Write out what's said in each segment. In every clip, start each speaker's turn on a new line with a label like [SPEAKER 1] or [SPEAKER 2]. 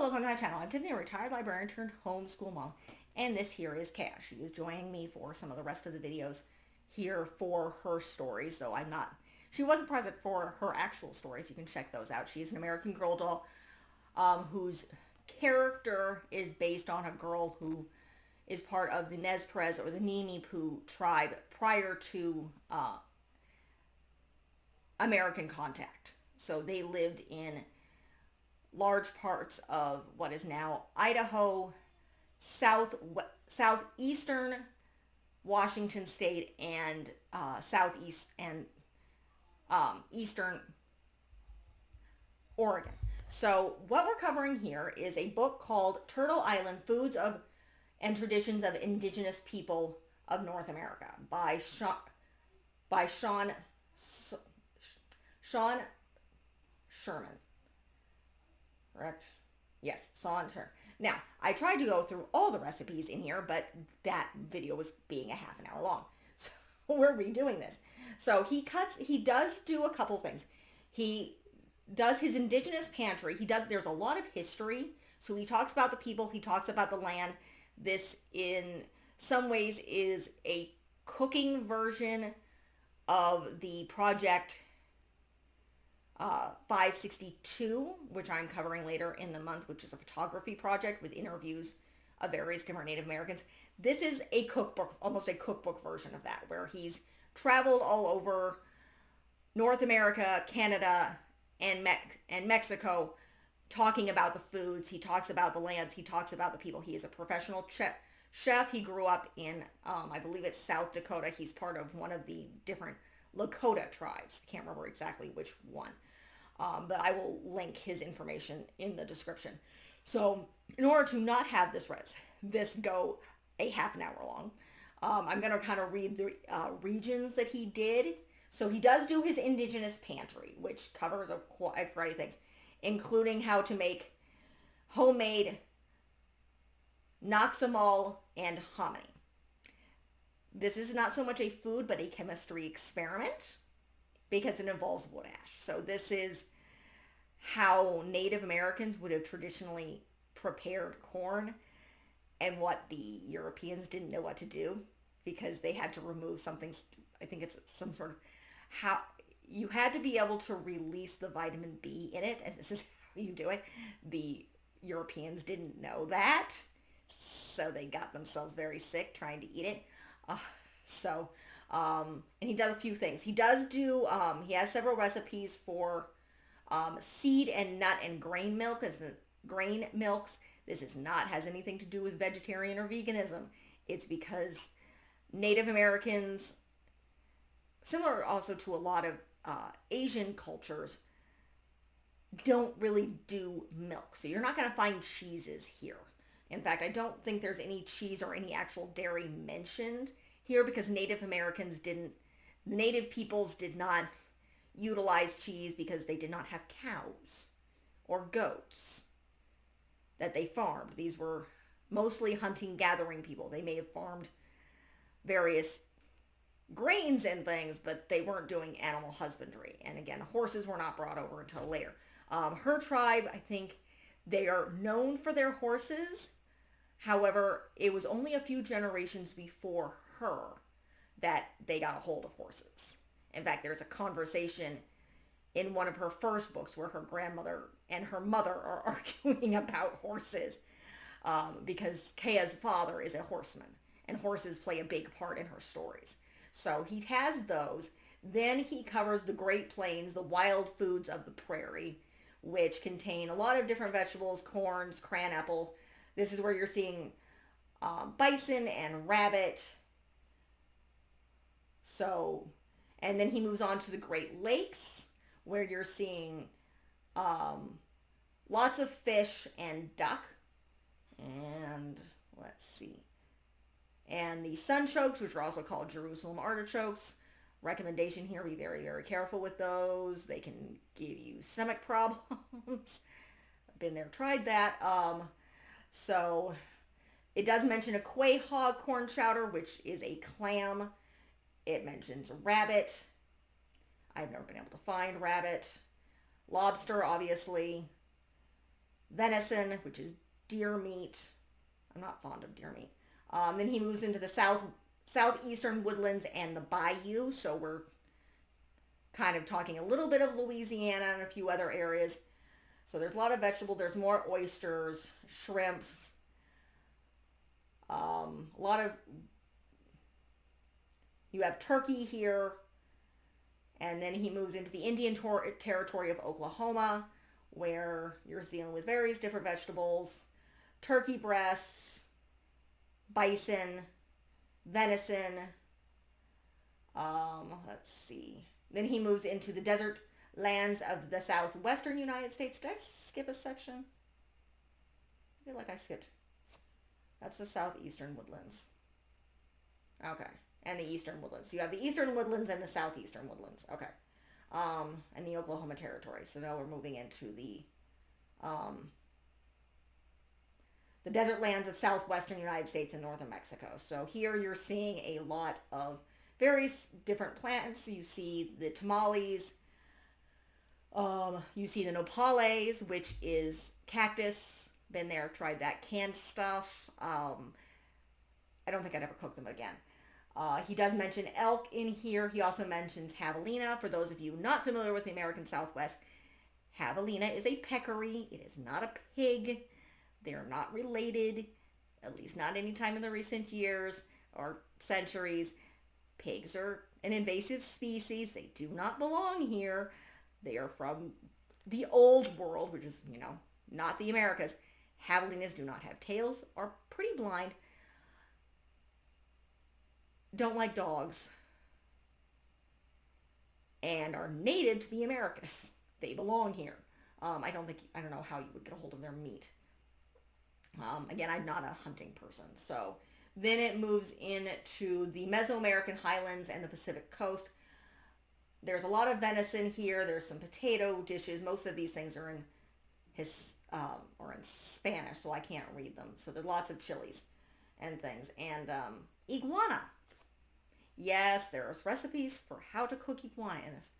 [SPEAKER 1] welcome to my channel. I'm Tiffany, a retired librarian turned homeschool mom, and this here is Cash. She is joining me for some of the rest of the videos here for her stories, so she wasn't present for her actual stories. You can check those out. She is an American Girl doll whose character is based on a girl who is part of the Nez Perce or the Nimi Poo tribe prior to American contact. So they lived in large parts of what is now Idaho, southeastern Washington State, and southeast and eastern Oregon. So what we're covering here is a book called Turtle Island: Foods of and Traditions of Indigenous People of North America by Sean Sherman. Correct? Yes, Saunter. Now, I tried to go through all the recipes in here, but that video was being a half an hour long. So we're redoing this. So he does do a couple things. He does his indigenous pantry. There's a lot of history. So he talks about the people, he talks about the land. This in some ways is a cooking version of the project 562, which I'm covering later in the month, which is a photography project with interviews of various different Native Americans. This is a cookbook, almost a cookbook version of that, where he's traveled all over North America, Canada, and Mexico, talking about the foods. He talks about the lands. He talks about the people. He is a professional chef. He grew up in, I believe it's South Dakota. He's part of one of the different Lakota tribes. Can't remember exactly which one. But I will link his information in the description. So in order to not have this go a half an hour long, I'm going to kind of read the regions that he did. So he does do his indigenous pantry, which covers a variety of things, including how to make homemade naxamal and hominy. This is not so much a food, but a chemistry experiment because it involves wood ash. So this is how Native Americans would have traditionally prepared corn, and what the Europeans didn't know what to do because they had to remove something. I think it's some sort of how you had to be able to release the vitamin B in it, and this is how you do it. The Europeans didn't know that, so they got themselves very sick trying to eat it. And he does a few things. He does do, he has several recipes for seed and nut and grain milks. This has anything to do with vegetarian or veganism. It's because Native Americans, similar also to a lot of Asian cultures, don't really do milk. So you're not going to find cheeses here. In fact, I don't think there's any cheese or any actual dairy mentioned here because Native peoples did not utilize cheese because they did not have cows or goats that they farmed. These were mostly hunting, gathering people. They may have farmed various grains and things, but they weren't doing animal husbandry. And again, horses were not brought over until later. Her tribe, I think they are known for their horses. However, it was only a few generations before her that they got a hold of horses. In fact, there's a conversation in one of her first books where her grandmother and her mother are arguing about horses because Kaya's father is a horseman, and horses play a big part in her stories. So he has those. Then he covers the Great Plains, the wild foods of the prairie, which contain a lot of different vegetables, corns, cranapple. This is where you're seeing bison and rabbit. So, and then he moves on to the Great Lakes, where you're seeing lots of fish and duck. And let's see. And the sunchokes, which are also called Jerusalem artichokes. Recommendation here, be very, very careful with those. They can give you stomach problems. I've been there, tried that. So it does mention a quahaw corn chowder, which is a clam. It mentions rabbit. I've never been able to find rabbit. Lobster, obviously. venison, which is deer meat. I'm not fond of deer meat. Then he moves into the southeastern woodlands and the bayou. So we're kind of talking a little bit of Louisiana and a few other areas. So there's a lot of vegetable. There's more oysters, shrimps, a lot of, you have turkey here. And then he moves into the Indian Territory of Oklahoma, where you're dealing with various different vegetables, turkey breasts, bison, venison. Let's see. Then he moves into the desert lands of the southwestern United States. Did I skip a section? I feel like I skipped. That's the southeastern woodlands. Okay. And the eastern woodlands. So you have the eastern woodlands and the southeastern woodlands. Okay. And the Oklahoma Territory. So now we're moving into the desert lands of southwestern United States and northern Mexico. So here you're seeing a lot of various different plants. You see the tamales. You see the nopales, which is cactus. Been there, tried that canned stuff. I don't think I'd ever cook them again. He does mention elk in here. He also mentions javelina. For those of you not familiar with the American Southwest, javelina is a peccary. It is not a pig. They're not related, at least not any time in the recent years or centuries. Pigs are an invasive species. They do not belong here. They are from the old world, which is, not the Americas. Javelinas do not have tails, are pretty blind, don't like dogs, and are native to the Americas. They belong here. I don't know how you would get a hold of their meat. Again, I'm not a hunting person. So then it moves into the Mesoamerican highlands and the Pacific coast. There's a lot of venison here. There's some potato dishes. Most of these things are in Spanish, so I can't read them. So there's lots of chilies and things. And iguana. Yes, there's recipes for how to cook iguana in this.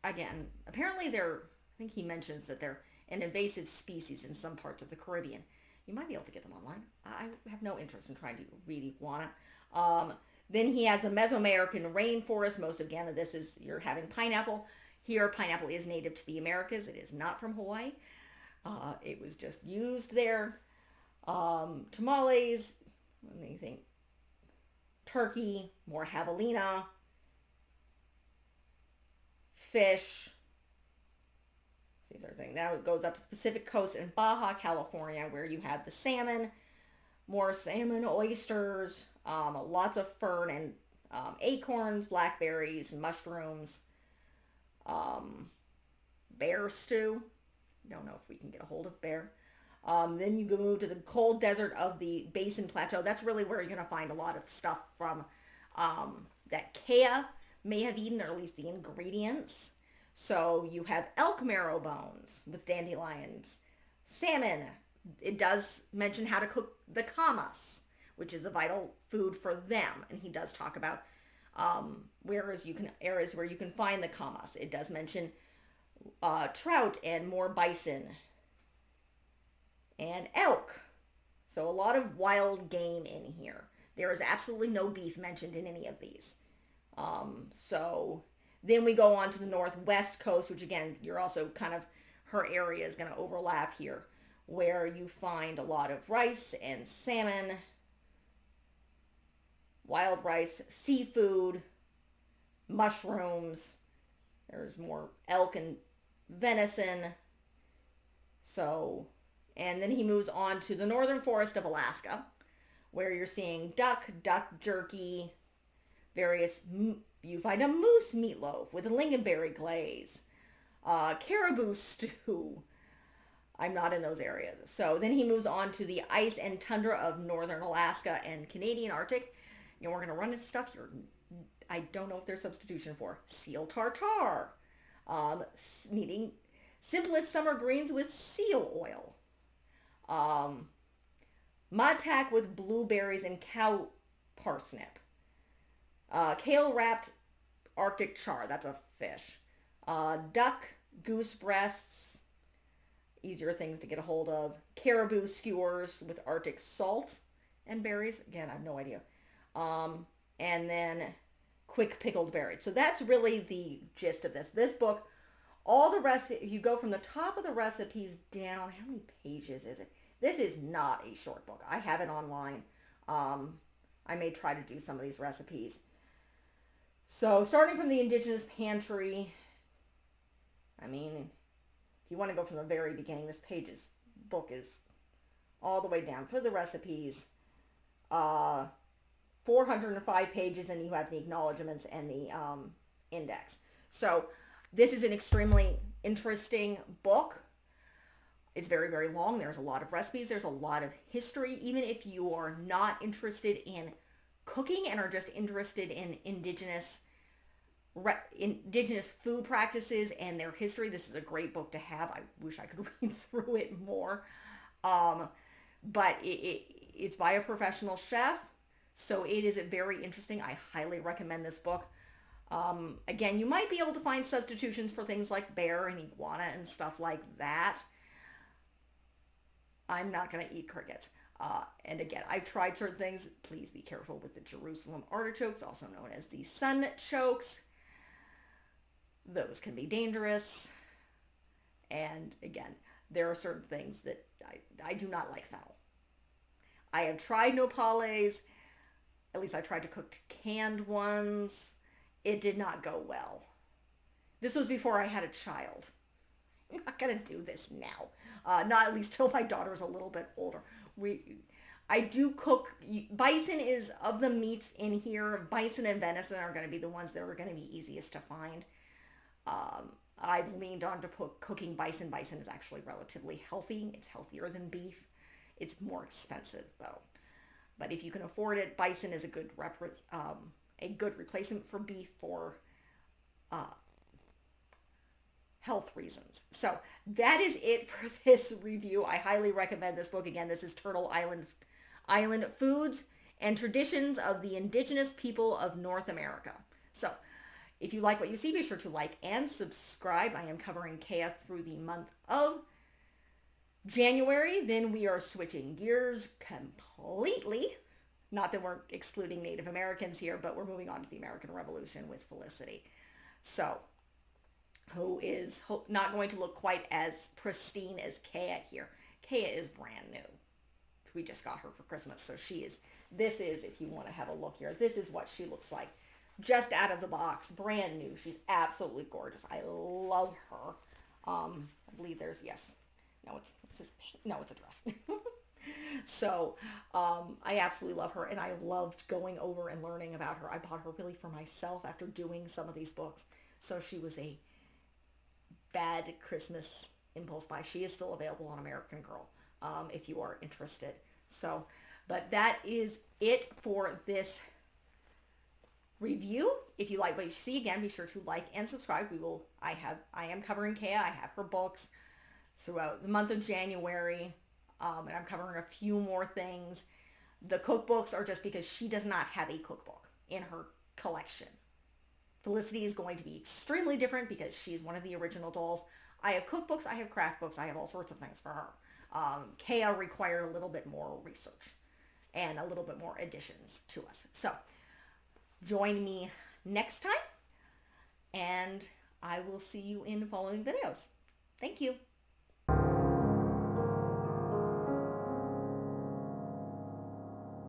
[SPEAKER 1] Again, apparently I think he mentions that they're an invasive species in some parts of the Caribbean. You might be able to get them online. I have no interest in trying to read iguana. Then he has the Mesoamerican rainforest. Most of this is, you're having pineapple. Here, pineapple is native to the Americas. It is not from Hawaii. It was just used there. Tamales, let me think. Turkey, more javelina, fish. See if there's anything. Now it goes up to the Pacific coast in Baja California, where you have the salmon, more salmon, oysters, lots of fern and acorns, blackberries, mushrooms, bear stew. Don't know if we can get a hold of bear. Then you go move to the cold desert of the Basin Plateau. That's really where you're going to find a lot of stuff from that Kea may have eaten, or at least the ingredients. So you have elk marrow bones with dandelions, salmon. It does mention how to cook the camas, which is a vital food for them. And he does talk about areas where you can find the camas. It does mention trout and more bison and elk. So a lot of wild game in here. There is absolutely no beef mentioned in any of these. So then we go on to the northwest coast, which again, you're also kind of, her area is going to overlap here, where you find a lot of rice and salmon, wild rice, seafood, mushrooms. There's more elk and venison. So, and then he moves on to the northern forest of Alaska, where you're seeing duck jerky, you find a moose meatloaf with a lingonberry glaze, caribou stew. I'm not in those areas. So then he moves on to the ice and tundra of northern Alaska and Canadian Arctic. We're going to run into stuff I don't know if there's substitution for. Seal tartare. Needing simplest summer greens with seal oil. Madtak with blueberries and cow parsnip. Kale wrapped Arctic char. That's a fish. Duck, goose breasts. easier things to get a hold of. Caribou skewers with Arctic salt and berries. Again, I have no idea. And then quick pickled berries. So that's really the gist of this. This book, all the rest, if you go from the top of the recipes down, how many pages is it? This is not a short book. I have it online. I may try to do some of these recipes. So starting from the Indigenous Pantry, I mean, if you want to go from the very beginning, this book is all the way down for the recipes. 405 pages, and you have the acknowledgments and the index. So this is an extremely interesting book. It's very, very long. There's a lot of recipes. There's a lot of history. Even if you are not interested in cooking and are just interested in indigenous food practices and their history, this is a great book to have. I wish I could read through it more. But it's by a professional chef, so it is very interesting. I highly recommend this book. Again, you might be able to find substitutions for things like bear and iguana and stuff like that. I'm not going to eat crickets. And again, I've tried certain things. Please be careful with the Jerusalem artichokes, also known as the sun chokes. Those can be dangerous. And again, there are certain things that I do not like fowl. I have tried nopales. At least I tried to cook canned ones. It did not go well. This was before I had a child. I'm not going to do this now. Not at least till my daughter's a little bit older. I do cook. Bison is, of the meats in here, bison and venison are going to be the ones that are going to be easiest to find. I've leaned on to cooking bison. Bison is actually relatively healthy. It's healthier than beef. It's more expensive though. But if you can afford it, bison is a good replacement for beef for health reasons. So that is it for this review. I highly recommend this book. Again, this is Turtle Island Foods and Traditions of the Indigenous People of North America. So if you like what you see, be sure to like and subscribe. I am covering Kea through the month of January. Then we are switching gears completely. Not that we're excluding Native Americans here, but we're moving on to the American Revolution with Felicity. So who is not going to look quite as pristine as Kea here. Kea is brand new. We just got her for Christmas, so this is, if you want to have a look here, this is what she looks like. Just out of the box, brand new. She's absolutely gorgeous. I love her. I believe there's, yes. No, it's a dress. So, I absolutely love her, and I loved going over and learning about her. I bought her really for myself after doing some of these books. So she was a bad Christmas impulse buy. She is still available on American Girl, if you are interested. So, but that is it for this review. If you like what you see, again, be sure to like and subscribe. I am covering Kea. I have her books throughout the month of January, and I'm covering a few more things. The cookbooks are just because she does not have a cookbook in her collection. Felicity is going to be extremely different because she's one of the original dolls. I have cookbooks, I have craft books, I have all sorts of things for her. Kea required a little bit more research and a little bit more additions to us. So join me next time, and I will see you in following videos. Thank you.